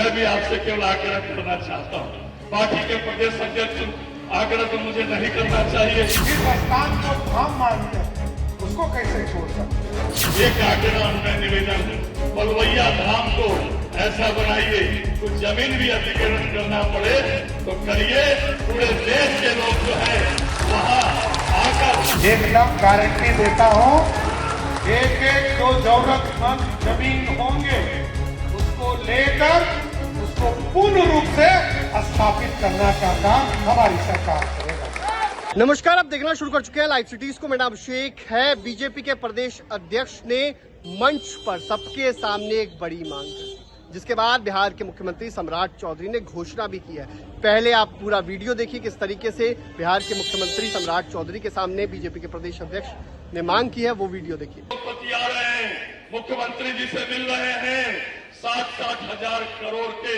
मैं भी आपसे केवल आग्रह करना चाहता हूँ, पार्टी के प्रदेश अध्यक्ष आग्रह तो मुझे नहीं करना चाहिए। जिस स्थान को धाम मानते हैं उसको कैसे छोड़ सकते हैं? एक आग्रह मैं निवेदन, बलवैया धाम को ऐसा बनाइए, कुछ जमीन भी अधिग्रहण करना पड़े तो करिए, पूरे देश के लोग जो है वहाँ आकर एकदम गारंटी देता हूँ, एक एक जो जरूरतमंद जमीन होंगे उसको लेकर उसको पूर्ण रूप से स्थापित करने का काम हमारी सरकार करेगा। नमस्कार, आप देखना शुरू कर चुके हैं लाइव सिटीज को। मेरा नाम अभिषेक है। बीजेपी के प्रदेश अध्यक्ष ने मंच पर सबके सामने एक बड़ी मांग की, जिसके बाद बिहार के मुख्यमंत्री सम्राट चौधरी ने घोषणा भी की है। पहले आप पूरा वीडियो देखिए किस तरीके से बिहार के मुख्यमंत्री सम्राट चौधरी के सामने बीजेपी के प्रदेश अध्यक्ष ने मांग की है, वो वीडियो देखिए। आ रहे हैं, मुख्यमंत्री जी से मिल रहे हैं, 60 हजार करोड़ के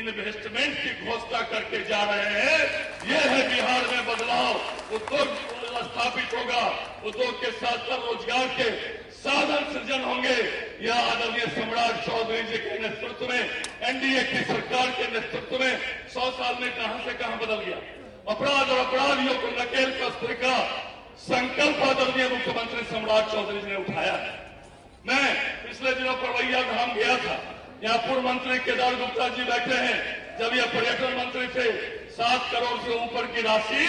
इन्वेस्टमेंट की घोषणा करके जा रहे हैं। ये है बिहार में बदलाव, उद्योग स्थापित होगा, उद्योग के साथ साथ रोजगार के साधन सृजन होंगे। यह आदरणीय सम्राट चौधरी जी के नेतृत्व में, एनडीए की सरकार के नेतृत्व में 100 साल में कहां से कहां बदल गया। अपराध और अपराधियों को नकेल कसने का संकल्प आदरणीय मुख्यमंत्री सम्राट चौधरी जी ने उठाया है। मैं पिछले दिनों परवैया धाम गया था, यहाँ पूर्व मंत्री केदार गुप्ता जी बैठे हैं। जब यह पर्यटन मंत्री थे, 7 करोड़ से ऊपर की राशि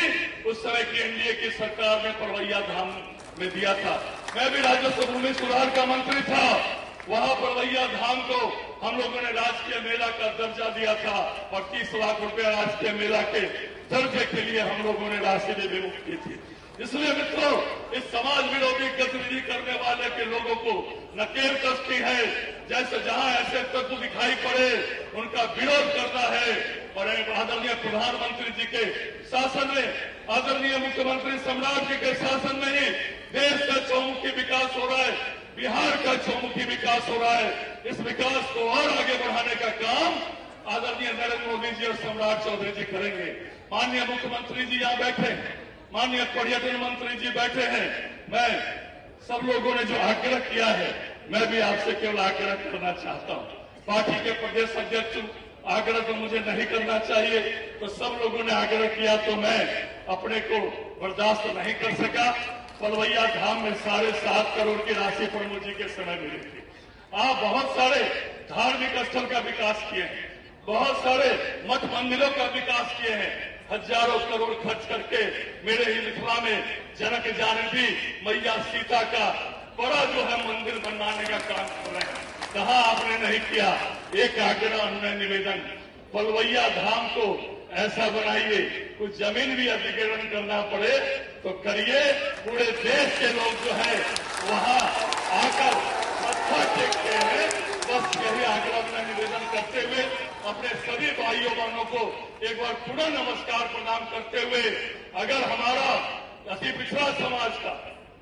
उस समय की एनडीए की सरकार ने परवैया धाम में दिया था। मैं भी राजस्व भूमि सुधार का मंत्री था, वहां परवैया धाम को हम लोगों ने राजकीय मेला का दर्जा दिया था और 30 लाख रुपया राजकीय मेला के दर्जे के लिए हम लोगों ने राशि भी विमुक्त की थी। इसलिए मित्रों, इस समाज विरोधी गतिविधि करने वाले के लोगों को नकेल कसती है, जैसे जहां ऐसे तत्व दिखाई पड़े उनका विरोध करना है। और आदरणीय प्रधानमंत्री जी के शासन में, आदरणीय मुख्यमंत्री सम्राट जी के शासन में ही देश का चौमुखी विकास हो रहा है, बिहार का चौमुखी विकास हो रहा है। इस विकास को और आगे बढ़ाने का काम आदरणीय नरेंद्र मोदी जी और सम्राट चौधरी जी करेंगे। माननीय मुख्यमंत्री जी यहाँ बैठे हैं, माननीय पर्यटन मंत्री जी बैठे हैं। मैं सब लोगों ने जो आग्रह किया है, मैं भी आपसे केवल आग्रह करना चाहता हूं। पार्टी के प्रदेश अध्यक्ष आग्रह तो मुझे नहीं करना चाहिए, तो सब लोगों ने आग्रह किया तो मैं अपने को बर्दाश्त नहीं कर सका। बलवैया धाम में 7.5 करोड़ की राशि प्रमोद जी के समय मिली थी। आप बहुत सारे धार्मिक स्थल का विकास किए हैं, बहुत सारे मठ मंदिरों का विकास किए हैं, हजारों करोड़ खर्च करके मेरे ही मिथिला में जनक जानकी मैया सीता का बड़ा जो है मंदिर बनवाने का काम कर रहे हैं। कहा आपने नहीं किया। एक आग्रह मैं निवेदन, बलवैया धाम को ऐसा बनाइए, कुछ जमीन भी अधिग्रहण करना पड़े तो करिए, पूरे देश के लोग जो है वहाँ आकर मत्था टेकते हैं। बस यही आग्रह मैं निवेदन करते हुए अपने सभी भाइयों बहनों को एक बार पुनः नमस्कार प्रणाम करते हुए, अगर हमारा अति पिछड़ा समाज का,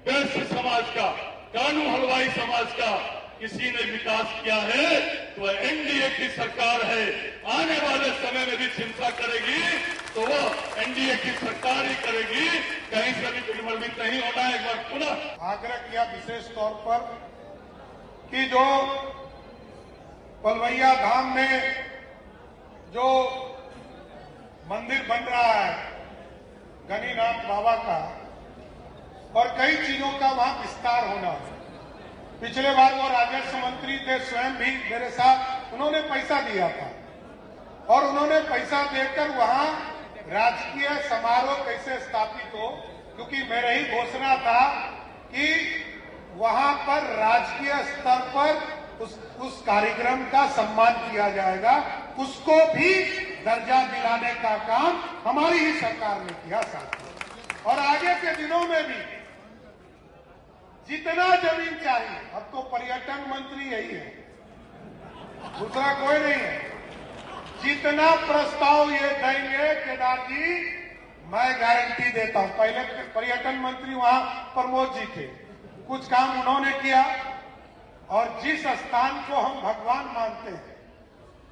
वैश्य समाज का, कानू हलवाई समाज का किसी ने विकास किया है तो एनडीए की सरकार है। आने वाले समय में भी चिंता करेगी तो वो एनडीए की सरकार ही करेगी, कहीं से भी विमर्मित नहीं होना। एक बार पुनः आग्रह किया विशेष तौर पर कि जो बलवैया धाम में जो मंदिर बन रहा है गणिनाथ बाबा का, और कई चीजों का वहां विस्तार होना है। पिछले बार वो राजस्व मंत्री थे, स्वयं भी मेरे साथ, उन्होंने पैसा दिया था और उन्होंने पैसा देकर वहां राजकीय समारोह कैसे स्थापित हो, क्योंकि मेरा ही घोषणा था कि वहां पर राजकीय स्तर पर उस कार्यक्रम का सम्मान किया जाएगा, उसको भी दर्जा दिलाने का काम हमारी ही सरकार ने किया साथ। और आगे के दिनों में भी जितना जमीन चाहिए, अब तो पर्यटन मंत्री यही है, दूसरा कोई नहीं है, जितना प्रस्ताव ये देंगे केदार जी, मैं गारंटी देता हूं। पहले पर्यटन मंत्री वहां प्रमोद जी थे, कुछ काम उन्होंने किया, और जिस स्थान को हम भगवान मानते हैं,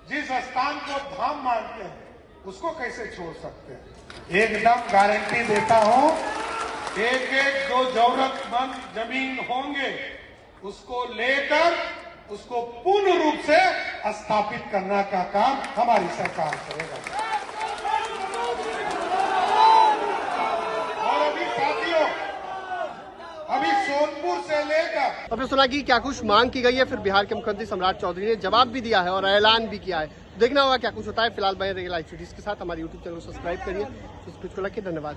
जिस स्थान को धाम मानते हैं, उसको कैसे छोड़ सकते हैं? एकदम गारंटी देता हूं, एक एक जो जरूरतमंद जमीन होंगे उसको लेकर उसको पूर्ण रूप से स्थापित करने का काम हमारी सरकार करेगा। और अभी साथियों, अभी सोनपुर से लेकर आपने सुना कि क्या कुछ मांग की गई है, फिर बिहार के मुख्यमंत्री सम्राट चौधरी ने जवाब भी दिया है और ऐलान भी किया है। देखना होगा क्या कुछ होता है। फिलहाल बने रहिए लाइव सिटीज के साथ। हमारे यूट्यूब चैनल को सब्सक्राइब करिए। धन्यवाद।